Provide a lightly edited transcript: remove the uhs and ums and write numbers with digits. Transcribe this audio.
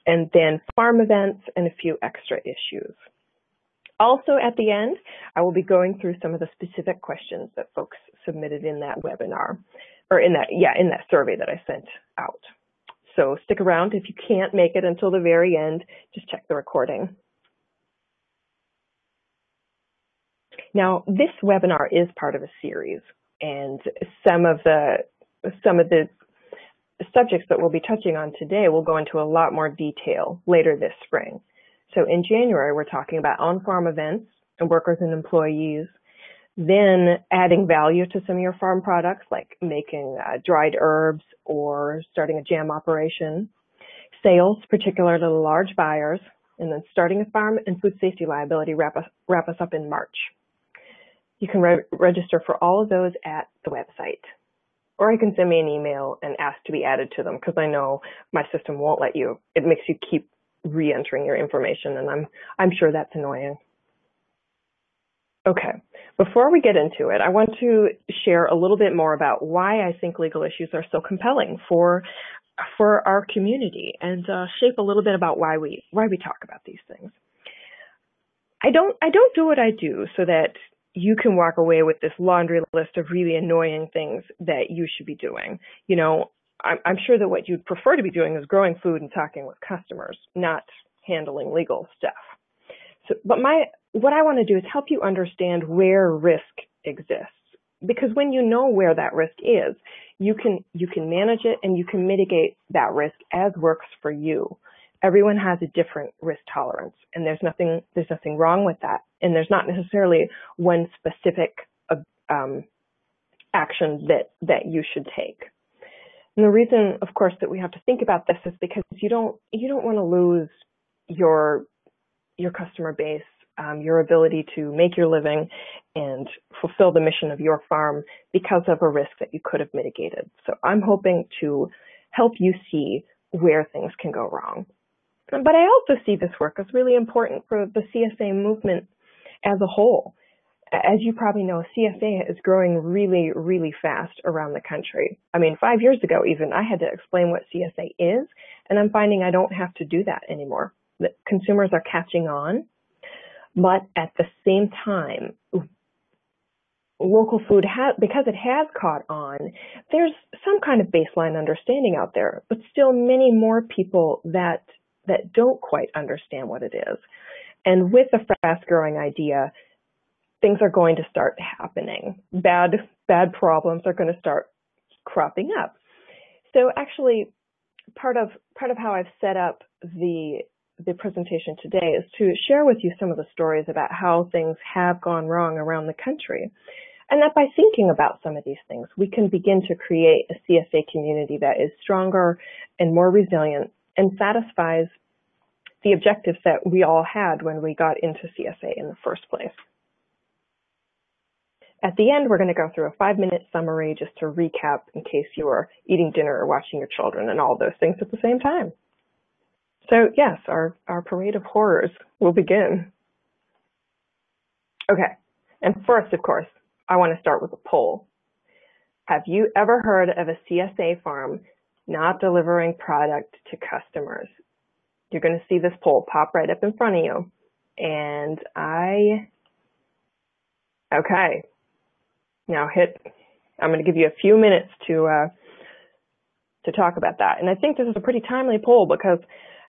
and then farm events and a few extra issues. Also at the end, I will be going through some of the specific questions that folks submitted in that webinar, or in that survey that I sent out. So stick around. If you can't make it until the very end, just check the recording. Now, this webinar is part of a series, and some of the subjects that we'll be touching on today will go into a lot more detail later this spring. So in January, we're talking about on-farm events and workers and employees, then adding value to some of your farm products, like making dried herbs or starting a jam operation, sales, particularly to large buyers, and then starting a farm and food safety liability wrap us up in March. You can register for all of those at the website, or you can send me an email and ask to be added to them, because I know my system won't let you. It makes you keep re-entering your information, and I'm sure that's annoying. Okay, before we get into it, I want to share a little bit more about why I think legal issues are so compelling for our community, and shape a little bit about why we talk about these things. I don't do what I do so that you can walk away with this laundry list of really annoying things that you should be doing. You know, I'm sure that what you'd prefer to be doing is growing food and talking with customers, not handling legal stuff. So, but what I want to do is help you understand where risk exists, because when you know where that risk is, you can manage it and you can mitigate that risk as works for you. Everyone has a different risk tolerance, and there's nothing wrong with that. And there's not necessarily one specific action that you should take. And the reason, of course, that we have to think about this is because you don't want to lose your customer base, your ability to make your living and fulfill the mission of your farm because of a risk that you could have mitigated. So I'm hoping to help you see where things can go wrong. But I also see this work as really important for the CSA movement as a whole. As you probably know, CSA is growing really, really fast around the country. I mean, 5 years ago even, I had to explain what CSA is, and I'm finding I don't have to do that anymore. The consumers are catching on, but at the same time, local food, because it has caught on, there's some kind of baseline understanding out there, but still many more people that don't quite understand what it is. And with the fast-growing idea, things are going to start happening. Bad problems are going to start cropping up. So actually, part of how I've set up the presentation today is to share with you some of the stories about how things have gone wrong around the country. And that by thinking about some of these things, we can begin to create a CSA community that is stronger and more resilient and satisfies the objectives that we all had when we got into CSA in the first place. At the end, we're going to go through a 5-minute summary just to recap in case you are eating dinner or watching your children and all those things at the same time. So yes, our parade of horrors will begin. Okay, and first, of course, I want to start with a poll. Have you ever heard of a CSA farm not delivering product to customers? You're going to see this poll pop right up in front of you. And okay. Now I'm going to give you a few minutes to talk about that. And I think this is a pretty timely poll because